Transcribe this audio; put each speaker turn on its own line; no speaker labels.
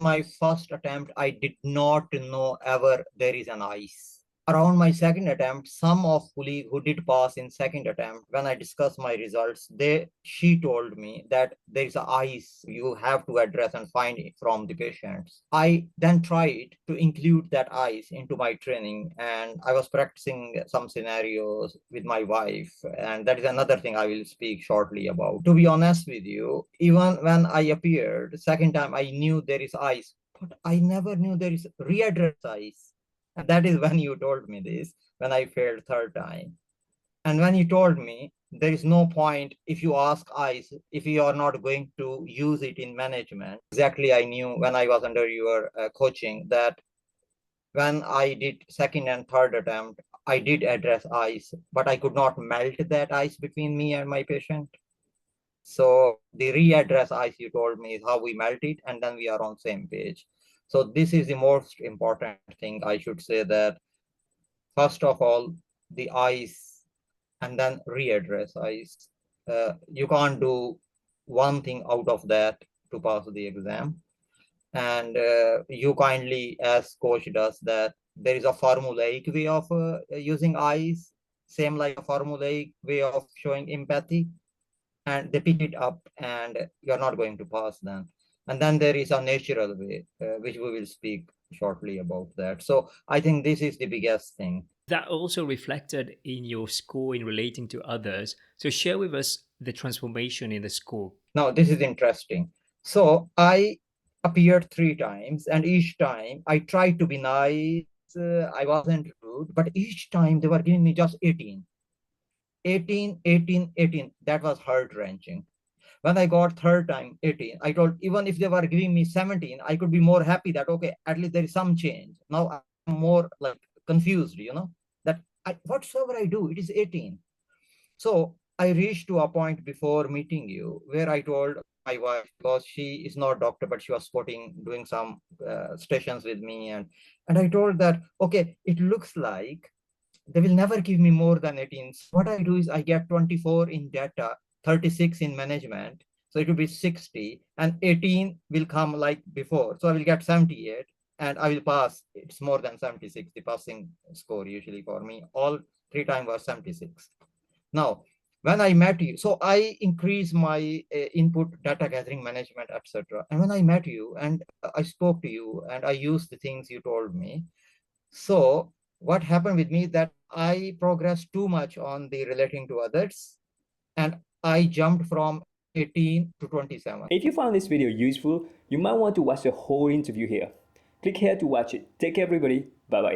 my first attempt, I did not know ever there is an ice. Around my second attempt, some of colleagues who did pass in second attempt, when I discussed my results, she told me that there is a ice you have to address and find it from the patients. I then tried to include that ice into my training, and I was practicing some scenarios with my wife, and that is another thing I will speak shortly about. To be honest with you, even when I appeared second time, I knew there is ice, but I never knew there is readdress ice. And that is when you told me this, when I failed third time. And when you told me there is no point if you ask ICE, if you are not going to use it in management. Exactly, I knew when I was under your coaching that when I did second and third attempt, I did address ICE, but I could not melt that ice between me and my patient. So the readdress ice you told me is how we melt it, and then we are on same page. So this is the most important thing. I should say that first of all, the ice, and then readdress ice. You can't do one thing out of that to pass the exam. And you kindly, as coach does, that there is a formulaic way of using ice, same like a formulaic way of showing empathy, and they pick it up and you're not going to pass them. And then there is a natural way, which we will speak shortly about that. So I think this is the biggest thing.
That also reflected in your score in relating to others. So share with us the transformation in the score.
Now, this is interesting. So I appeared three times, and each time I tried to be nice. I wasn't rude, but each time they were giving me just 18. 18, 18, 18. That was heart wrenching. When I got third time 18, I told even if they were giving me 17, I could be more happy that okay, at least there is some change. Now I'm more like confused, that whatsoever I do, it is 18. So I reached to a point before meeting you where I told my wife, because she is not doctor, but she was doing some stations with me, and I told that okay, it looks like they will never give me more than 18. So what I do is I get 24 in data, 36 in management. So it will be 60, and 18 will come like before. So I will get 78 and I will pass. It's more than 76, the passing score usually for me. All three times was 76. Now, when I met you, so I increased my input, data gathering, management, etc. And when I met you and I spoke to you and I used the things you told me, so what happened with me that I progressed too much on the relating to others, and I jumped from 18 to 27.
If you found this video useful, you might want to watch the whole interview here. Click here to watch it. Take care, everybody. Bye bye.